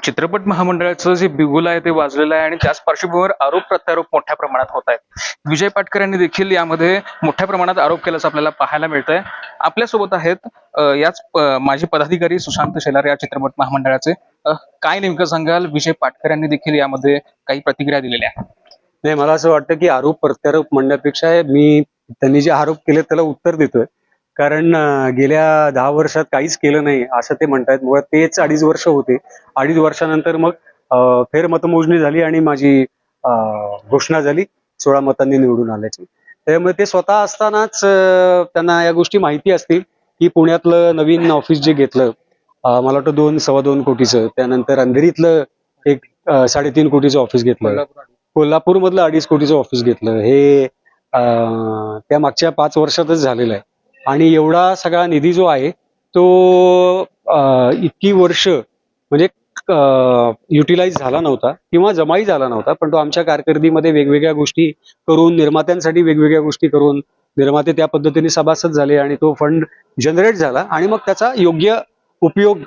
चित्रपट महामंडळाचं जे बिगुल आहे ते वाजलेलं आहे आणि त्याच पार्श्वभूमीवर आरोप प्रत्यारोप मोठ्या प्रमाणात होत आहेत. विजय पाटकर यांनी देखील यामध्ये मोठ्या प्रमाणात आरोप केल्याचं आपल्याला पाहायला मिळतंय. आपल्यासोबत आहेत माजी पदाधिकारी सुशांत शेलार या चित्रपट महामंडळाचे. काय नेमकं सांगाल? विजय पाटकर यांनी देखील यामध्ये काही प्रतिक्रिया दिलेल्या आहेत. नाही, मला असं वाटतं की आरोप प्रत्यारोप म्हणण्यापेक्षा मी त्यांनी जे आरोप केले त्याला उत्तर देतोय. कारण गेल्या 10 वर्षात काहीच केलं नाही असं ते म्हणतायत. मुळात तेच 2.5 वर्ष होते. 2.5 वर्षानंतर मग फेरमतमोजणी झाली आणि माझी घोषणा झाली 16 मतांनी निवडून आल्याची. त्यामुळे ते स्वतः असतानाच त्यांना या गोष्टी माहिती असतील की पुण्यातलं नवीन ऑफिस जे घेतलं, मला वाटतं 2-2.25 कोटीचं, त्यानंतर अंधेरीतलं एक 3.5 कोटीचं ऑफिस घेतलं, कोल्हापूर मधलं 2.5 कोटीचं ऑफिस घेतलं. हे त्या मागच्या 5 वर्षातच झालेलं आहे. आणि एवढा सगळा निधी जो आहे तो इतकी वर्ष म्हणजे युटिलाइज झाला नव्हता किंवा जमाही झाला नव्हता. पण तो आमच्या कारकिर्दीमध्ये वेगवेगळ्या गोष्टी करून, निर्मात्यांसाठी वेगवेगळ्या गोष्टी करून निर्माते त्या पद्धतीने सभासद झाले आणि तो फंड जनरेट झाला आणि मग त्याचा योग्य उपयोग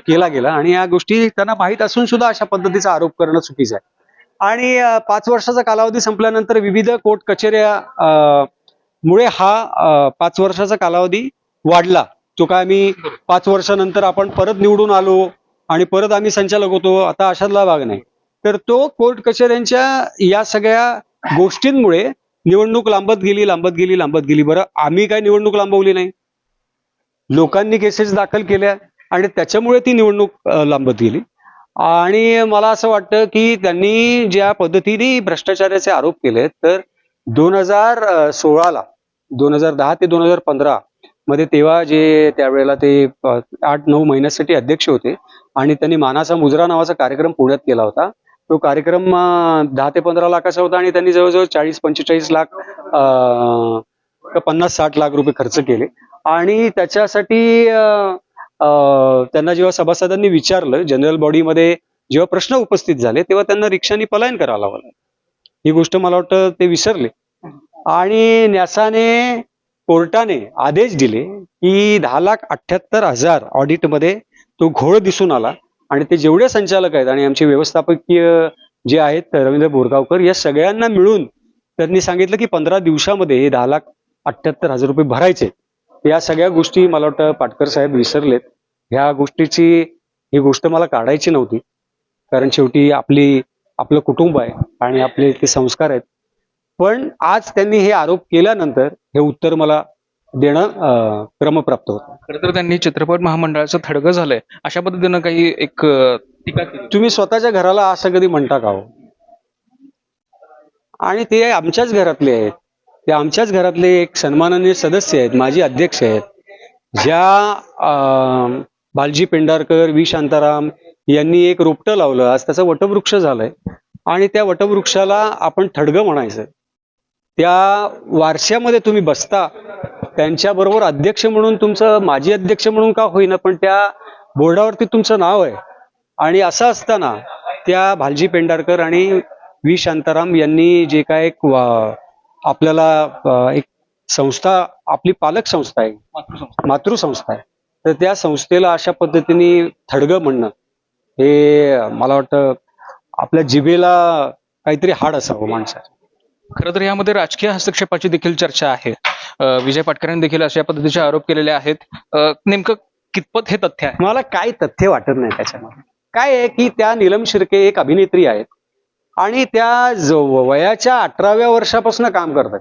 केला गेला. आणि या गोष्टी त्यांना माहीत असून सुद्धा अशा पद्धतीचा आरोप करणं चुकीचं आहे. आणि 5 वर्षाचा कालावधी संपल्यानंतर विविध कोर्ट कचेऱ्या मुळे हा 5 वर्षाचा कालावधी वाढला. तो काय आम्ही 5 वर्षानंतर आपण परत निवडून आलो आणि परत आम्ही संचालक होतो, आता अशातला भाग नाही. तर तो कोर्ट कचेऱ्यांच्या या सगळ्या गोष्टींमुळे निवडणूक लांबत गेली. बरं, आम्ही काय निवडणूक लांबवली नाही, लोकांनी केसेस दाखल केल्या आणि त्याच्यामुळे ती निवडणूक लांबत गेली. आणि मला असं वाटतं की त्यांनी ज्या पद्धतीने भ्रष्टाचाराचे आरोप केले, तर 2010 ते 2015 मध्ये तेव्हा त्यावेळेला ते 8-9 महिन्यासाठी अध्यक्ष होते आणि त्यांनी मानाचा मुजरा नावाचा कार्यक्रम पुण्यात केला होता. तो कार्यक्रम 10 ते 15 लाखाचा होता आणि त्यांनी जवळजवळ 40-45 लाख 50-60 लाख रुपये खर्च केले. आणि त्याच्यासाठी त्यांना जेव्हा सभासदांनी विचारलं, जनरल बॉडीमध्ये जेव्हा प्रश्न उपस्थित झाले, तेव्हा त्यांना रिक्षाने पलायन करावं लागलं. ही गोष्ट मला वाटतं ते विसरले. आणि न्यासाने, कोर्टाने आदेश दिले की 10,78,000 ऑडिटमध्ये तो घोळ दिसून आला. आणि ते जेवढे संचालक आहेत आणि आमचे व्यवस्थापकीय जे आहेत रवींद्र बोरगावकर, या सगळ्यांना मिळून त्यांनी सांगितलं की 15 दिवसामध्ये हे 10,78,000 रुपये भरायचे. या सगळ्या गोष्टी मला वाटतं पाटकर साहेब विसरलेत. ही गोष्ट मला काढायची नव्हती, कारण शेवटी आपलं कुटुंब आहे आणि आपले ते संस्कार आहेत. पण आज त्यांनी हे आरोप केल्यानंतर हे उत्तर मला देणं क्रमप्राप्त होतं. खरं तर त्यांनी चित्रपट महामंडळाचं थडगं झालंय अशा पद्धतीनं काही एक टीका केली. तुम्ही स्वतःच्या घराला असं कधी म्हणता का हो? आणि ते आमच्याच घरातले आहेत, ते आमच्याच घरातले एक सन्माननीय सदस्य आहेत, माजी अध्यक्ष आहेत. भालजी पेंढारकर, व्ही शांताराम यांनी एक रोपटं लावलं, आज त्याचा वटवृक्ष झालाय. आणि त्या वटवृक्षाला आपण थडगं म्हणायचं. त्या वारशामध्ये तुम्ही बसता, त्यांच्याबरोबर अध्यक्ष म्हणून, तुमचं माजी अध्यक्ष म्हणून का होईना, पण त्या बोर्डावरती तुमचं नाव आहे. आणि असं असताना त्या भालजी पेंढारकर आणि व्ही शांताराम यांनी जे काय आपल्याला एक संस्था, आपली पालक संस्था आहे, मातृसंस्था आहे, तर त्या संस्थेला अशा पद्धतीने थडगं म्हणणं, हे मला वाटतं आपल्या जिभेला काहीतरी हाड असावं माणसाचं. खरं तर यामध्ये राजकीय हस्तक्षेपाची देखील चर्चा आहे. विजय पाटकर यांनी देखील अशा पद्धतीचे आरोप केलेले आहेत. नेमकं कितपत हे तथ्य आहे? मला काय तथ्य वाटत नाही त्याच्यामध्ये. काय आहे की त्या नीलम शिर्के एक अभिनेत्री आहेत आणि त्या वयाच्या 18व्या वर्षापासून काम करतात.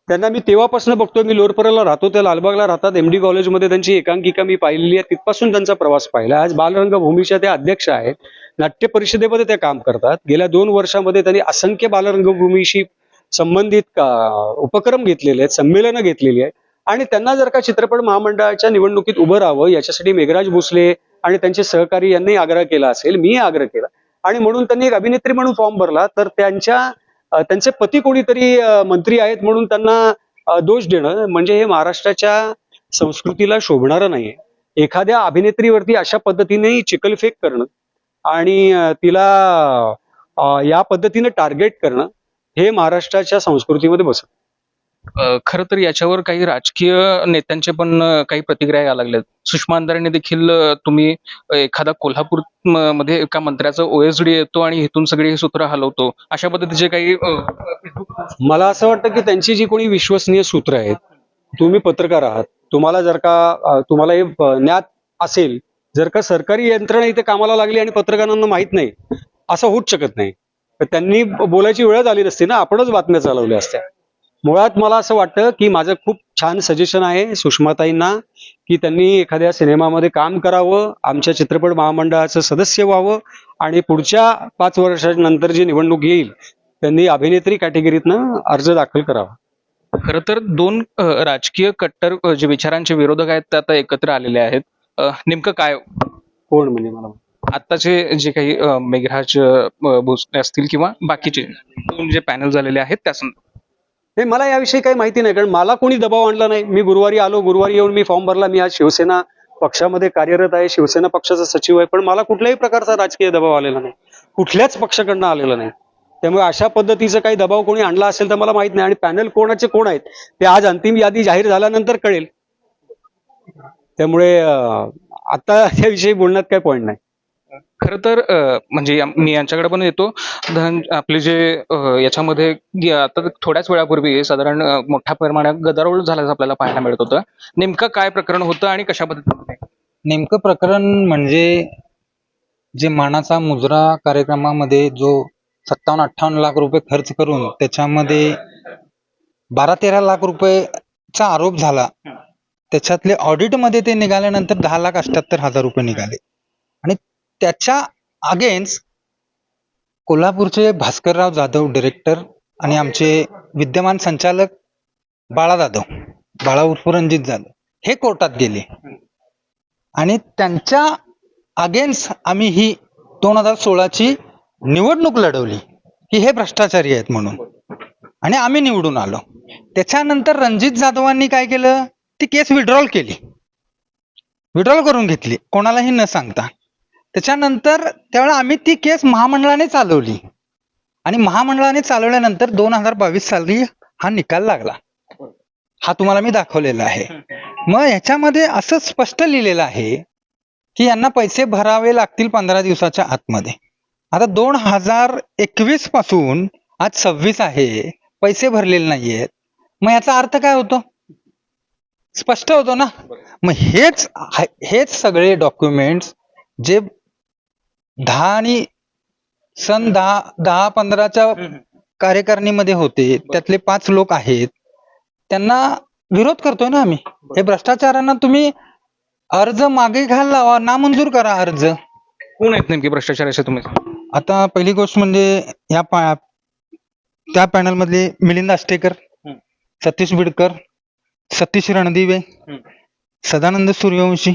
त्यांना मी तेव्हापासून बघतोय. मी लोरपराला राहतो, त्या लालबागला राहतात. MD कॉलेजमध्ये त्यांची एकांकिका मी पाहिलेली आहे, तिथपासून त्यांचा प्रवास पाहिला. आज बालरंगभूमीच्या त्या अध्यक्ष आहेत, नाट्य परिषदेमध्ये त्या काम करतात. गेल्या 2 वर्षामध्ये त्यांनी असंख्य बालरंगभूमीशी संबंधित उपक्रम घेतलेले आहेत, संमेलनं घेतलेली आहेत. आणि त्यांना जर का चित्रपट महामंडळाच्या निवडणुकीत उभं राहावं याच्यासाठी मेघराज भोसले आणि त्यांचे सहकारी यांनी आग्रह केला असेल, मी आग्रह केला, आणि म्हणून त्यांनी एक अभिनेत्री म्हणून फॉर्म भरला, तर त्यांचे पती कोणीतरी मंत्री आहेत म्हणून त्यांना दोष देणं म्हणजे हे महाराष्ट्राच्या संस्कृतीला शोभणारं नाहीये. एखाद्या अभिनेत्रीवरती अशा पद्धतीने चिखलफेक करणं आणि तिला या पद्धतीने टार्गेट करणं हे महाराष्ट्राच्या संस्कृतीमध्ये बसत. खरं तर याच्यावर काही राजकीय नेत्यांचे पण काही प्रतिक्रिया यायला लागल्यात. सुषमा अंधारेंनी देखील तुम्ही एखादा कोल्हापूर मध्ये एका मंत्र्याचा ओएसडी येतो आणि इथून सगळी ही सूत्र हलवतो, अशा पद्धतीचे काही फेसबुक पोस्ट. मला असं वाटतं की त्यांची जी कोणी विश्वसनीय सूत्र आहेत, तुम्ही पत्रकार आहात, तुम्हाला जर का तुम्हाला हे ज्ञात असेल, जर का सरकारी यंत्रणा इथे कामाला लागली आणि पत्रकारांना माहित नाही, असं होऊच शकत नाही. तर त्यांनी बोलायची वेळच आली नसती ना, आपणच बातम्या चालवल्या असत्या. मुळात मला असं वाटतं की माझं खूप छान सजेशन आहे सुषमाताईंना, की त्यांनी एखाद्या सिनेमामध्ये काम करावं, आमच्या चित्रपट महामंडळाचं सदस्य व्हावं आणि पुढच्या 5 वर्षानंतर जी निवडणूक येईल त्यांनी अभिनेत्री कॅटेगरीतनं अर्ज दाखल करावा. खरं तर दोन राजकीय कट्टर जे विचारांचे विरोधक आहेत ते आता एकत्र आलेले आहेत. नेमकं काय कोण म्हणजे मला आत्ताचे जे काही मेघराज भोसले असतील किंवा बाकीचे दोन जे पॅनल झालेले आहेत त्या संदर्भात. हे मला याविषयी काही माहिती नाही, कारण मला कोणी दबाव आणला नाही. मी गुरुवारी आलो, गुरुवारी येऊन मी फॉर्म भरला. मी आज शिवसेना पक्षामध्ये कार्यरत आहे, शिवसेना पक्षाचा सचिव आहे, पण मला कुठल्याही प्रकारचा राजकीय दबाव आलेला नाही, कुठल्याच पक्षाकडनं आलेला नाही. त्यामुळे अशा पद्धतीचा काही दबाव कोणी आणला असेल तर मला माहित नाही. आणि पॅनल कोणाचे कोण आहेत ते आज अंतिम यादी जाहीर झाल्यानंतर कळेल. त्यामुळे आता त्याविषयी बोलण्यात काही पॉईंट नाही. खरं तर म्हणजे मी यांच्याकडे पण येतो. आपले जे याच्यामध्ये आता थोड्याच वेळापूर्वी साधारण मोठ्या प्रमाणात गदारोळ झाल्याचं आपल्याला पाहायला मिळत होतं. नेमकं काय प्रकरण होतं आणि कशा पद्धतीने? नेमकं प्रकरण म्हणजे जे मानाचा मुजरा कार्यक्रमामध्ये जो 57-58 लाख रुपये खर्च करून त्याच्यामध्ये 12-13 लाख रुपयेचा आरोप झाला. त्याच्यातले ऑडिटमध्ये ते निघाल्यानंतर 10,78,000 रुपये निघाले. आणि त्याच्या अगेन्स्ट कोल्हापूरचे भास्करराव जाधव डिरेक्टर आणि आमचे विद्यमान संचालक बाळा उर्फ रणजित जाधव हे कोर्टात गेले आणि त्यांच्या अगेन्स्ट आम्ही ही 2016ची निवडणूक लढवली की हे भ्रष्टाचारी आहेत म्हणून, आणि आम्ही निवडून आलो. त्याच्यानंतर रणजित जाधवांनी काय केलं, ती केस विड्रॉल करून घेतली कोणालाही न सांगता. त्याच्यानंतर त्यावेळेला आम्ही ती केस महामंडळाने चालवली आणि महामंडळाने चालवल्यानंतर 2022 साली हा निकाल लागला. हा तुम्हाला मी दाखवलेला आहे. मग ह्याच्यामध्ये असं स्पष्ट लिहिलेलं आहे की यांना पैसे भरावे लागतील 15 दिवसाच्या आतमध्ये. आता 2021 पासून आज 26 आहे, पैसे भरलेले नाहीयेत. मग याचा अर्थ काय होतो? स्पष्ट होतो ना. मग हेच सगळे डॉक्युमेंट्स जे 10 आणि सन 10-15च्या कार्यकारिणीमध्ये होते, त्यातले 5 लोक आहेत, त्यांना विरोध करतोय ना आम्ही. हे भ्रष्टाचारांना तुम्ही अर्ज मागे घ्यायला लावा, नामंजूर करा अर्ज. कोण आहेत नेमके भ्रष्टाचार असे तुम्ही? आता पहिली गोष्ट म्हणजे त्या पॅनल मधले मिलिंद आष्टेकर, सतीश बिडकर, सतीश रणदिवे, सदानंद सूर्यवंशी,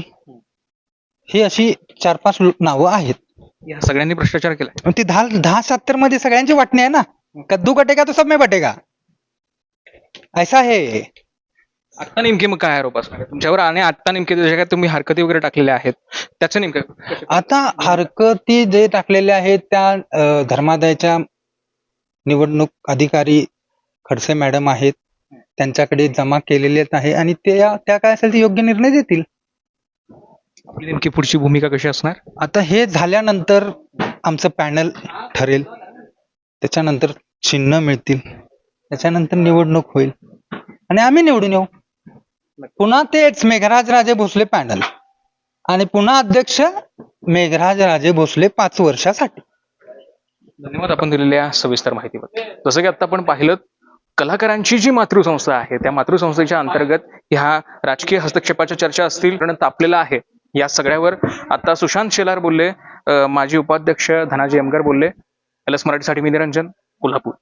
ही अशी 4-5 नावं आहेत. या सगळ्यांनी भ्रष्टाचार केला. ती 10-70 मध्ये सगळ्यांची वाटणी आहे ना. कद्दू कटेगा तो सब में बटेगा, ऐसा है. आता नेमके मग काय आरोप असणार आहे तुमच्यावर? आणि आता नेमके जे काय तुम्ही हरकती वगैरे टाकलेल्या आहेत त्याचं नेमकं? आता हरकती जे टाकलेल्या आहेत त्या धर्मादायच्या निवडणूक अधिकारी खडसे मॅडम आहेत, त्यांच्याकडे जमा केलेलेच आहे आणि त्या काय असेल ते योग्य निर्णय देतील. आपली नेमकी पुढची भूमिका कशी असणार? आता हे झाल्यानंतर आमचं पॅनल ठरेल, त्याच्यानंतर चिन्ह मिळतील, त्याच्यानंतर निवडणूक होईल आणि आम्ही निवडून येऊ. पुन्हा तेच मेघराज राजे भोसले पॅनल आणि पुन्हा अध्यक्ष मेघराज राजे भोसले 5 वर्षासाठी. धन्यवाद आपण दिलेल्या सविस्तर माहितीबद्दल. जसं की आता आपण पाहिलं, कलाकारांची जी मातृसंस्था आहे त्या मातृसंस्थेच्या अंतर्गत ह्या राजकीय हस्तक्षेपाच्या चर्चा असतील कारण तापलेला आहे. या सगळ्यावर आता सुशांत शेलार बोलले, माजी उपाध्यक्ष धनाजी एमगर बोलले. LS मराठीसाठी मी निरंजन, कोल्हापूर.